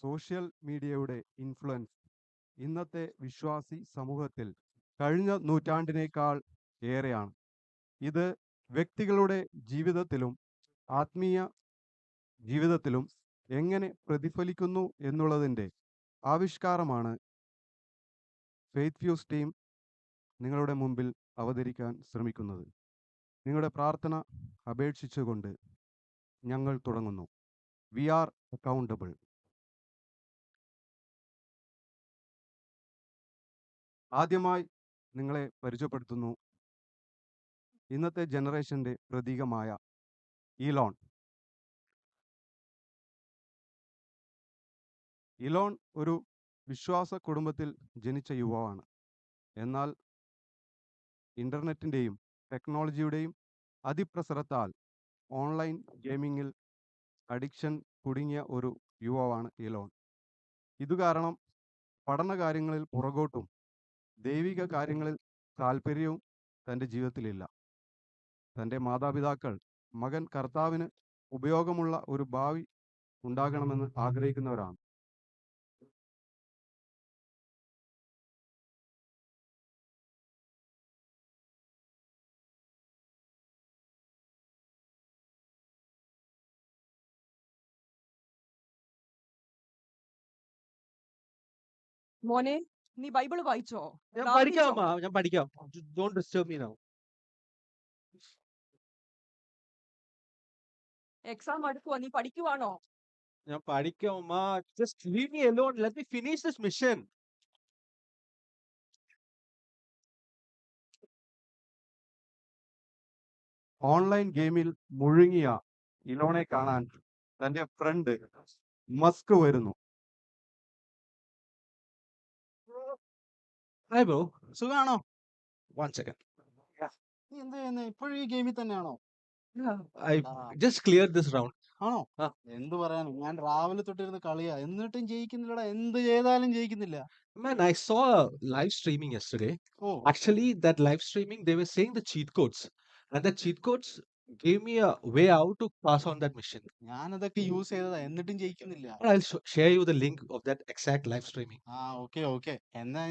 Social മീഡിയയുടെ influence ഇന്നത്തെ വിശ്വാസി സമൂഹത്തിൽ കഴിഞ്ഞ നൂറ്റാണ്ടിനേക്കാൾ ഏറെയാണ്. ഇത് വ്യക്തികളുടെ ജീവിതത്തിലും ആത്മീയ ജീവിതത്തിലും എങ്ങനെ പ്രതിഫലിക്കുന്നു എന്നുള്ളതിൻ്റെ ആവിഷ്കാരമാണ് ഫെയ്ത്ത് ഫ്യൂസ് ടീം നിങ്ങളുടെ മുമ്പിൽ അവതരിക്കാൻ ശ്രമിക്കുന്നത്. നിങ്ങളുടെ പ്രാർത്ഥന അപേക്ഷിച്ചുകൊണ്ട് ഞങ്ങൾ തുടങ്ങുന്നു. We are accountable. ആദ്യമായി നിങ്ങളെ പരിചയപ്പെടുത്തുന്നു ഇന്നത്തെ ജനറേഷൻ്റെ പ്രതീകമായ ഇലോൺ. ഇലോൺ ഒരു വിശ്വാസ കുടുംബത്തിൽ ജനിച്ച യുവാവാണ്. എന്നാൽ ഇൻ്റർനെറ്റിൻ്റെയും ടെക്നോളജിയുടെയും അതിപ്രസരത്താൽ ഓൺലൈൻ ഗെയിമിങ്ങിൽ അഡിക്ഷൻ കുടുങ്ങിയ ഒരു യുവാവാണ് ഇലോൺ. ഇതുകാരണം പഠനകാര്യങ്ങളിൽ പുറകോട്ടും ദൈവിക കാര്യങ്ങളിൽ താല്പര്യവും തൻ്റെ ജീവിതത്തിലില്ല. തൻ്റെ മാതാപിതാക്കൾ മകൻ കർത്താവിന് ഉപയോഗമുള്ള ഒരു ഭാവി ഉണ്ടാകണമെന്ന് ആഗ്രഹിക്കുന്നവരാണ്. മോനെ, നീ ബൈബിള് വായിച്ചോ? ഞാൻ പ്രാർത്ഥിച്ചോ? പഠിക്കാം അമ്മ, ഞാൻ പഠിക്കാം. Don't disturb me now. Exam അടുക്കുവാ, നീ പഠിക്കുവാണോ? ഞാൻ പഠിക്കാം അമ്മ. Just leave me alone. Let me finish this mission. Online ഗെയിമിൽ മുഴുങ്ങിയ ഇലോണെ കാണാൻ തൻ്റെ ഫ്രണ്ട് മസ്ക് വരുന്നു. Hi bro. സുഖാണോ? 1 second. നീ എന്ത് ചെയ്യുന്നത്? ഇപ്പോഴും ഈ ഗെയിമിൽ തന്നെയാണോ? I just cleared this round. ആണോ? ആ. എന്ത് പറയാനും, ഞാൻ രാവിലെ തൊട്ടിരുന്ന് കളിയാ, എന്നിട്ടും ജയിക്കുന്നില്ലടാ. എന്ത് ചെയ്താലും ജയിക്കുന്നില്ല. Man, I saw a live streaming yesterday. ഓ, Actually, that live streaming, they were saying the cheat codes. And the cheat codes gave me a way out to pass on that mission. ഞാനതൊക്കെ use ചെയ്തതാ, എന്നിട്ടും ജയിക്കുന്നില്ല. But I'll share you the link of that exact live streaming. ആ, okay okay. എന്നാ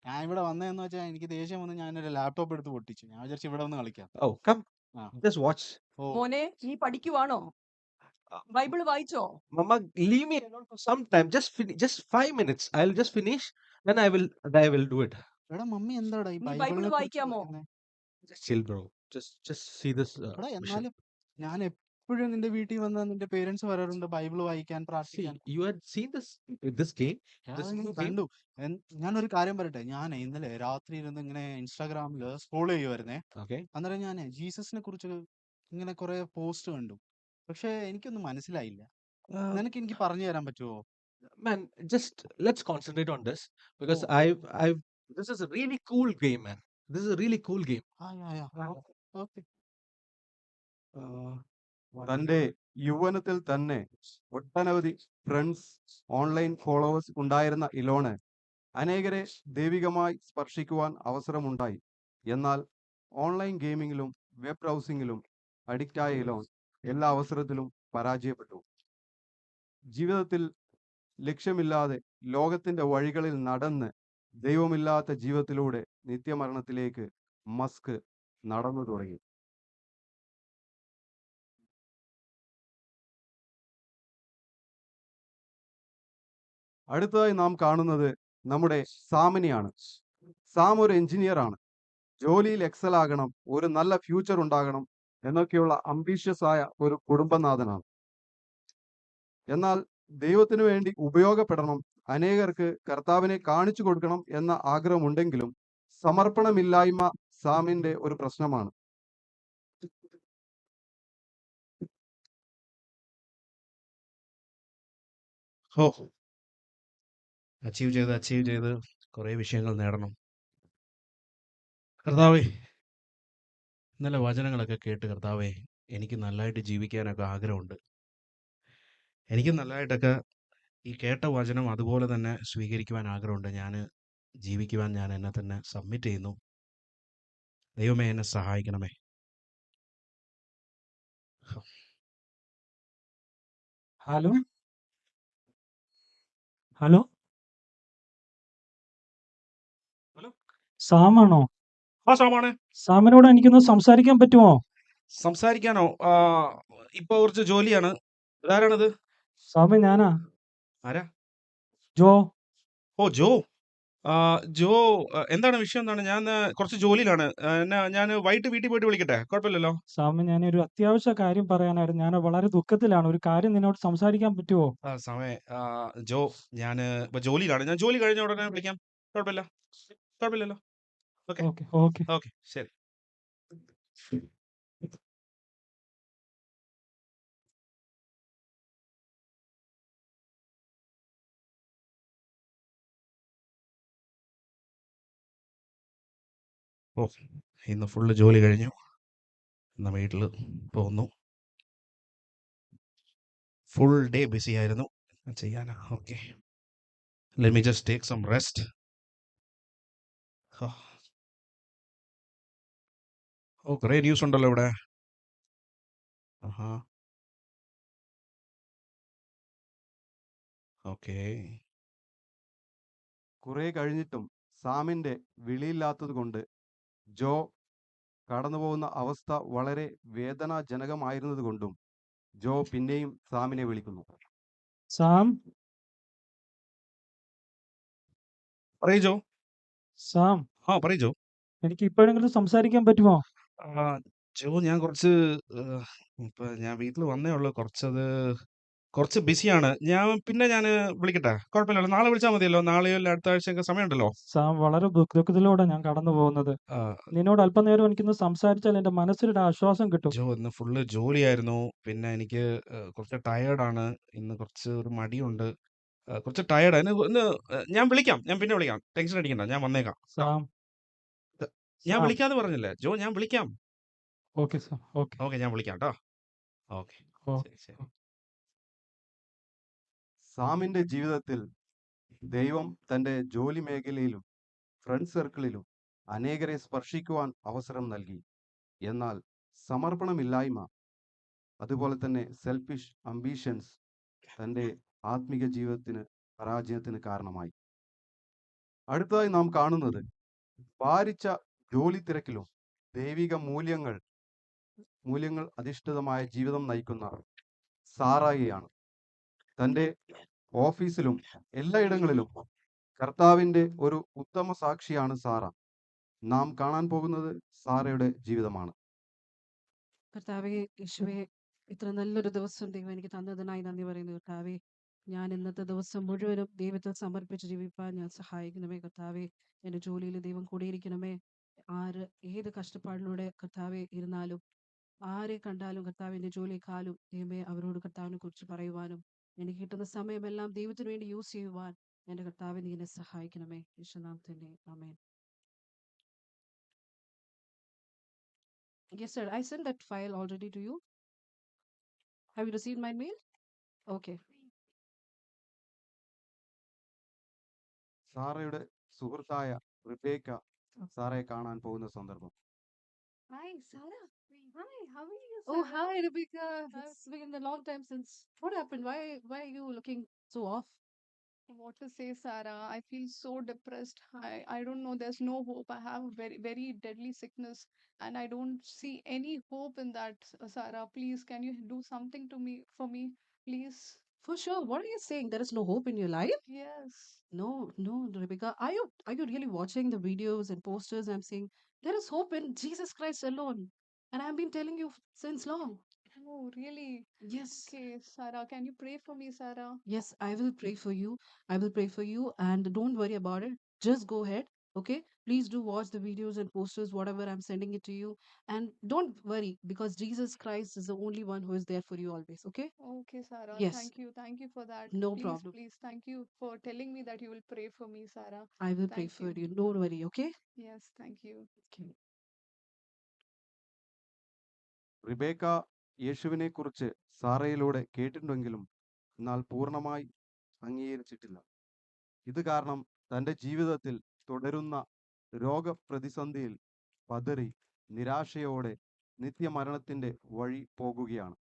ഞാൻ ഇവിടെ വന്നതെന്ന് വെച്ചാൽ എനിക്ക് ദേഷ്യം വന്ന് ഞാനൊരു ലാപ്ടോപ്പ് എടുത്ത് പൊട്ടിച്ചു. ഞാൻ വിചാരിച്ചു ഇവിടെ വന്ന് കളിക്കാം. Oh, come. Ah. Just watch. ഓ, മോനെ, നീ പഠിക്കുവാണോ? ബൈബിള് വായിച്ചോ? Mama, leave me alone for some time. Just 5 minutes. I'll just finish, then I will do it. എടാ മമ്മി എന്താടാ ഈ നീ ബൈബിള് ബൈബിളിനെ കുറിച്ച് വായിക്കാമോ? പറയുന്നേ? Just chill, bro. Just see this എടാ mission. എന്നാലും ഞാൻ എപ്പോഴും നിന്റെ വീട്ടിൽ വന്ന നിന്റെ പേരൻസ് വരാറുണ്ട് ബൈബിള് വായിക്കാൻ, See, പ്രാർത്ഥിക്കാൻ. you had seen this game. This ഞാൻ new game. കണ്ടു. ഞാനൊരു കാര്യം പറയട്ടെ, ഞാൻ ഇന്നലെ രാത്രി ഇരുന്ന് ഇങ്ങനെ ഇൻസ്റ്റാഗ്രാമിൽ സ്ക്രോൾ ചെയ്യുമായിരുന്നേ. Okay. അന്നേരം ഞാൻ ജീസസിനെ കുറിച്ച് ഇങ്ങനെ കുറെ പോസ്റ്റ് കണ്ടു. പക്ഷെ എനിക്കൊന്നും മനസ്സിലായില്ല. നിനക്ക് എനിക്ക് പറഞ്ഞു തരാൻ പറ്റുമോ? Man, just let's concentrate on this because Oh. I've this is a really cool game, man. This is a really cool game. Okay. തൻ്റെ യൗവനത്തിൽ തന്നെ ഒട്ടനവധി ഫ്രണ്ട്സ്, ഓൺലൈൻ ഫോളോവേഴ്സ് ഉണ്ടായിരുന്ന ഇലോണ് അനേകരെ ദൈവികമായി സ്പർശിക്കുവാൻ അവസരമുണ്ടായി. എന്നാൽ ഓൺലൈൻ ഗെയിമിങ്ങിലും വെബ് ബ്രൗസിങ്ങിലും അഡിക്റ്റായ ഇലോൺ എല്ലാ അവസരത്തിലും പരാജയപ്പെട്ടു. ജീവിതത്തിൽ ലക്ഷ്യമില്ലാതെ ലോകത്തിൻ്റെ വഴികളിൽ നടന്ന് ദൈവമില്ലാത്ത ജീവിതത്തിലൂടെ നിത്യമരണത്തിലേക്ക് മസ്ക് നടന്നു തുടങ്ങി. അടുത്തതായി നാം കാണുന്നത് നമ്മുടെ സാമിനെയാണ്. സാം ഒരു എഞ്ചിനീയർ ആണ്. ജോലിയിൽ എക്സൽ ആകണം, ഒരു നല്ല ഫ്യൂച്ചർ ഉണ്ടാകണം എന്നൊക്കെയുള്ള അംബീഷ്യസ് ആയ ഒരു കുടുംബനാഥനാണ്. എന്നാൽ ദൈവത്തിനു വേണ്ടി ഉപയോഗപ്പെടണം, അനേകർക്ക് കർത്താവിനെ കാണിച്ചു കൊടുക്കണം എന്ന ആഗ്രഹമുണ്ടെങ്കിലും സമർപ്പണമില്ലായ്മ സാമിന്റെ ഒരു പ്രശ്നമാണ്. അച്ചീവ് ചെയ്ത് കുറേ വിഷയങ്ങൾ നേടണം. കർത്താവേ, ഇന്നലെ വചനങ്ങളൊക്കെ കേട്ട് കർത്താവേ, എനിക്ക് നല്ലതായിട്ട് ജീവിക്കാനൊക്കെ ആഗ്രഹമുണ്ട്. എനിക്ക് നല്ലതായിട്ടൊക്കെ ഈ കേട്ട വചനം അതുപോലെ തന്നെ സ്വീകരിക്കുവാൻ ആഗ്രഹമുണ്ട്. ജീവിക്കുവാൻ ഞാൻ എന്നെ തന്നെ സബ്മിറ്റ് ചെയ്യുന്നു. ദൈവമേ, എന്നെ സഹായിക്കണമേ. Hello. ഹലോ ഹലോ സാമാണോ? ആ സാമാണ്. സാമിനോട് എനിക്കൊന്ന് സംസാരിക്കാൻ പറ്റുമോ? സംസാരിക്കാനോ? ഇപ്പൊ കുറച്ച് ജോലിയാണ്. ഇതാരാണത്? സാമി ഞാനാ, ആരാ? ജോ. ഓ ജോ. ജോ, എന്താണ് വിഷയം എന്താണ്? ഞാൻ കുറച്ച് ജോലിയിലാണ്. ഞാൻ വൈകിട്ട് വീട്ടിൽ പോയിട്ട് വിളിക്കട്ടെ? കുഴപ്പമില്ലല്ലോ. സാമി ഞാനൊരു അത്യാവശ്യ കാര്യം പറയാനായിരുന്നു. ഞാൻ വളരെ ദുഃഖത്തിലാണ്. ഒരു കാര്യം നിന്നോട് സംസാരിക്കാൻ പറ്റുമോ? ജോ, ഞാൻ ഇപ്പൊ ജോലിയിലാണ്. ഞാൻ ജോലി കഴിഞ്ഞ ഉടനെ വിളിക്കാം. കുഴപ്പമില്ല. കുഴപ്പമില്ലല്ലോ. ഓക്കെ. Okay okay. ഓക്കെ, ശരി. ഓ, ഇന്ന് ഫുള്ള് ജോലി കഴിഞ്ഞു. ഇന്ന് വീട്ടിൽ പോകുന്നു. ഫുൾ ഡേ ബിസി ആയിരുന്നു. എന്താ ചെയ്യാനാ? Okay, let me just take some rest. ഓ, കുറേ ന്യൂസ് ഉണ്ടല്ലോ ഇവിടെ. ആഹാ, ഓക്കെ. കുറെ കഴിഞ്ഞിട്ടും സാമിന്റെ വിളിയില്ലാത്തത് കൊണ്ട് ജോ കടന്നുപോകുന്ന അവസ്ഥ വളരെ വേദനാജനകമായിരുന്നത് കൊണ്ടും ജോ പിന്നെയും സാമിനെ വിളിക്കുന്നു. സാം, പറയൂ ജോ. സാം, പറയൂ ജോ. എനിക്ക് ഇപ്പോഴെങ്കിലും സംസാരിക്കാൻ പറ്റുമോ? ആ, ജോ, ഞാൻ കുറച്ച് ഇപ്പൊ ഞാൻ വീട്ടിൽ വന്നേ ഉള്ളൂ. കുറച്ച് ബിസിയാണ്. ഞാൻ വിളിക്കട്ടെ? കുഴപ്പമില്ലല്ലോ. നാളെ വിളിച്ചാൽ മതിയല്ലോ. നാളെയോ അല്ല അടുത്ത ആഴ്ചയൊക്കെ സമയമുണ്ടല്ലോ. സാം, വളരെ ദുഃഖത്തിലൂടെ ഞാൻ കടന്നു പോകുന്നത്. ആ, നിന്നോട് അല്പനേരം എനിക്കൊന്ന് സംസാരിച്ചാൽ എൻ്റെ മനസ്സിലൊരു ആശ്വാസം കിട്ടും. ജോ, ഇന്ന് ഫുള്ള് ജോലിയായിരുന്നു. പിന്നെ എനിക്ക് കുറച്ച് ടയേർഡാണ്. ഇന്ന് കുറച്ച് ഒരു മടിയുണ്ട്. കുറച്ച് ടയേർഡാണ്. ഇന്ന് ഞാൻ വിളിക്കാം. ഞാൻ പിന്നെ വിളിക്കാം. ടെൻഷൻ അടിക്കണ്ട. ഞാൻ വന്നേക്കാം. സാം, ഞാൻ സാം. വിളിക്കാന്ന് പറഞ്ഞില്ലേ ജോ? ഞാൻ വിളിക്കാം. ഓക്കെ സാം, ഓക്കെ ഓക്കെ, ഞാൻ വിളിക്കാം കേട്ടോ. ഓക്കെ, ശരി ശരി. ഓക്കെ. സാമിന്റെ ജീവിതത്തിൽ ദൈവം തന്റെ ജോലി മേഖലയിലും ഫ്രണ്ട് സർക്കിളിലും അനേകരെ സ്പർശിക്കുവാൻ അവസരം നൽകി. എന്നാൽ സമർപ്പണമില്ലായ്മ, അതുപോലെ തന്നെ സെൽഫിഷ് അംബീഷൻസ് തന്റെ ആത്മിക ജീവിതത്തിന് പരാജയത്തിന് കാരണമായി. അടുത്തതായി നാം കാണുന്നത് ഭാരിച്ച ജോലി തിരക്കിലും ദൈവിക മൂല്യങ്ങൾ അധിഷ്ഠിതമായ ജീവിതം നയിക്കുന്ന സാറായിയാണ്. തന്റെ ഓഫീസിലും എല്ലായിടങ്ങളിലും കർത്താവിന്റെ ഒരു ഉത്തമ സാക്ഷിയാണ് സാറ. നാം കാണാൻ പോകുന്നത് സാറയുടെ ജീവിതമാണ്. കർത്താവേ, യേശുവേ, ഇത്ര നല്ലൊരു ദിവസം ദൈവം എനിക്ക് തന്നതിനായി നന്ദി പറയുന്നു കർത്താവേ. ഞാൻ ഇന്നത്തെ ദിവസം മുഴുവനും ദൈവത്തിൽ സമർപ്പിച്ച് ജീവിപ്പാൻ ഞാൻ സഹായിക്കണമേ കർത്താവേ. എൻ്റെ ജോലിയിൽ ദൈവം കൂടിയിരിക്കണമേ. ഏത് കഷ്ടപ്പാടിലൂടെ കർത്താവെ ഇരുന്നാലും, ആരെ കണ്ടാലും കർത്താവിൻ്റെ ജോലിയെക്കാളും ദൈവമേ അവരോട് കർത്താവിനെ കുറിച്ച് പറയുവാനും എനിക്ക് കിട്ടുന്ന സമയമെല്ലാം ദൈവത്തിന് വേണ്ടി യൂസ് ചെയ്യുവാൻ എൻ്റെ കർത്താവെ നീ എന്നെ സഹായിക്കണമേ. യേശുനാമത്തിൽ ആമേൻ. Yes, sir. I sent that file already to you. Have you received my mail? Okay. സാറയുടെ സുഹൃത്തായ റിബേക്ക സാറയെ കാണാൻ പോകുന്ന സന്ദർഭം. Hi, Sarah. Hi, how are you, Oh, Sarah? hi, Rebecca. It's been a long time since. What happened? Why are you looking so off? What to say, Sarah? I feel so depressed. I don't know. There's no hope. I have a very, very deadly sickness, and I don't see any hope in that, Sarah. Please, can you do something to me for me, please? For sure. What are you saying? There is no hope in your life? Yes. No, Rebecca. Are you really watching the videos and posters I'm seeing? There is hope in Jesus Christ alone. And I've been telling you since long. Oh, really? Yes. Okay, Sarah. Can you pray for me, Sarah? Yes, I will pray for you. I will pray for you, and don't worry about it. Just go ahead. Okay? Please do watch the videos and posters, whatever I'm sending it to you. And don't worry, because Jesus Christ is the only one who is there for you always. Okay? Okay, Sarah. Yes. Thank you for that. No Please, problem. please, thank you for telling me that you will pray for me, Sarah. I will pray Thank for you. you. Don't worry. Okay? Yes, thank you. Okay. Rebecca യേശുവിനെ കുറിച്ച് സാറയിലൂടെ കേട്ടിട്ടുണ്ടെങ്കിലും എന്നാൽ പൂർണ്ണമായി അംഗീകരിച്ചിട്ടില്ല. ഇത് കാരണം തൻ്റെ ജീവിതത്തിൽ തുടരുന്ന രോഗപ്രതിസന്ധിയിൽ പതറി നിരാശയോടെ നിത്യമരണത്തിൻ്റെ വഴി പോകുകയാണ്.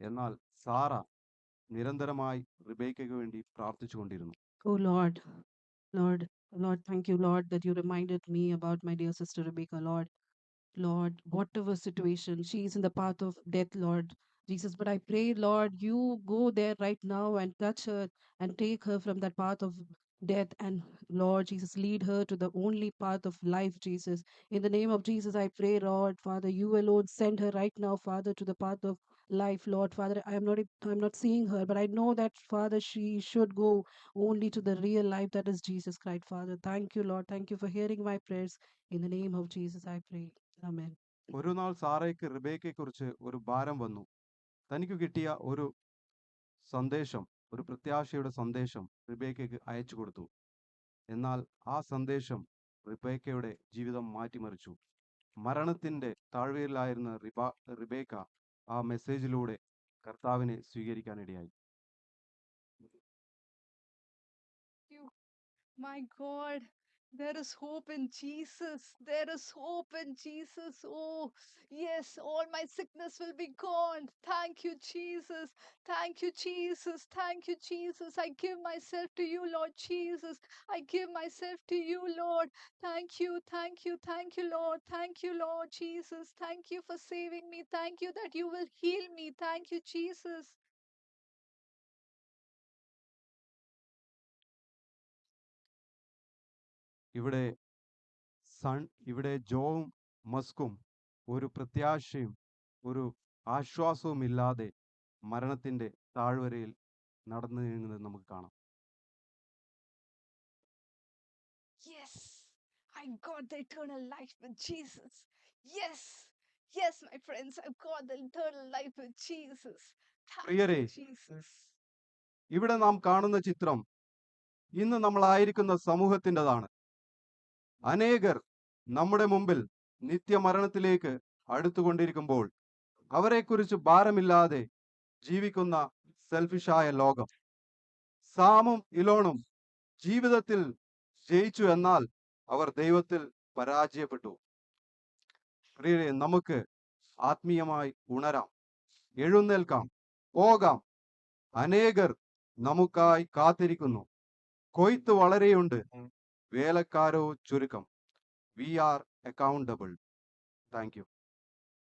എന്നാൽ സാറ നിരന്തരമായി റിബേക്കയ്ക്ക് വേണ്ടി പ്രാർത്ഥിച്ചുകൊണ്ടിരുന്നു. Oh Lord, thank you, Lord, that you reminded me about my dear sister Rebecca, Lord. Lord, whatever situation, she is in the path of death, Lord Jesus. But I pray, Lord, you go there right now and touch her and take her from that path of death. And Lord Jesus, lead her to the only path of life, Jesus. In the name of Jesus, I pray, Lord, Father, you alone send her right now, Father, to the path of life, Lord. Father, I'm not seeing her, but I know that, Father, she should go only to the real life that is Jesus Christ, Father. Thank you, Lord. Thank you for hearing my prayers. In the name of Jesus, I pray. Amen. ഒരു നാൾ സാറയ്ക്ക് റിബേക്കയെക്കുറിച്ച് ഒരു ഭാരം വന്നു. തനിക്ക് കിട്ടിയ ഒരു സന്ദേശം, ഒരു പ്രത്യാശയുടെ സന്ദേശം റിബേക്കയ്ക്ക് അയച്ചു കൊടുത്തു. എന്നാൽ ആ സന്ദേശം റിബേക്കയുടെ ജീവിതം മാറ്റിമറിച്ചു. മരണത്തിന്റെ താഴ്വരയിലായിരുന്ന റിബേക്ക ആ മെസ്സേജിലൂടെ കർത്താവിനെ സ്വീകരിക്കാനിടയായി. You, my God, there is hope in Jesus. There is hope in Jesus. Oh, yes, all my sickness will be gone. Thank you, Jesus. Thank you, Jesus. Thank you, Jesus. I give myself to you, Lord Jesus. I give myself to you, Lord. Thank you, thank you, thank you, Lord. Thank you, Lord Jesus. Thank you for saving me. Thank you that you will heal me. Thank you, Jesus. ഇവിടെ ഇവിടെ ജോവും മസ്കും ഒരു പ്രത്യാശയും ഒരു ആശ്വാസവും ഇല്ലാതെ മരണത്തിന്റെ താഴ്വരയിൽ നടന്നു നീങ്ങുന്നത് നമുക്ക് കാണാം. Yes, I got the eternal life with Jesus. Yes, yes, my friends, I've got the eternal life with Jesus. Thank പ്രിയരെ, you, Jesus. ഇവിടെ നാം കാണുന്ന ചിത്രം ഇന്ന് നമ്മളായിരിക്കുന്ന സമൂഹത്തിൻ്റെതാണ്. അനേകർ നമ്മുടെ മുമ്പിൽ നിത്യമരണത്തിലേക്ക് അടുത്തുകൊണ്ടിരിക്കുമ്പോൾ അവരെക്കുറിച്ച് ഭാരമില്ലാതെ ജീവിക്കുന്ന സെൽഫിഷായ ലോകം. സാമും ഇലോണും ജീവിതത്തിൽ ജയിച്ചു, എന്നാൽ അവർ ദൈവത്തിൽ പരാജയപ്പെട്ടു. പ്രിയരെ, നമുക്ക് ആത്മീയമായി ഉണരാം, എഴുന്നേൽക്കാം, പോകാം. അനേകർ നമുക്കായി കാത്തിരിക്കുന്നു. കൊയ്ത്ത് വളരെയുണ്ട്, വേലക്കാരോ ചുരുക്കം. We are accountable. Thank U.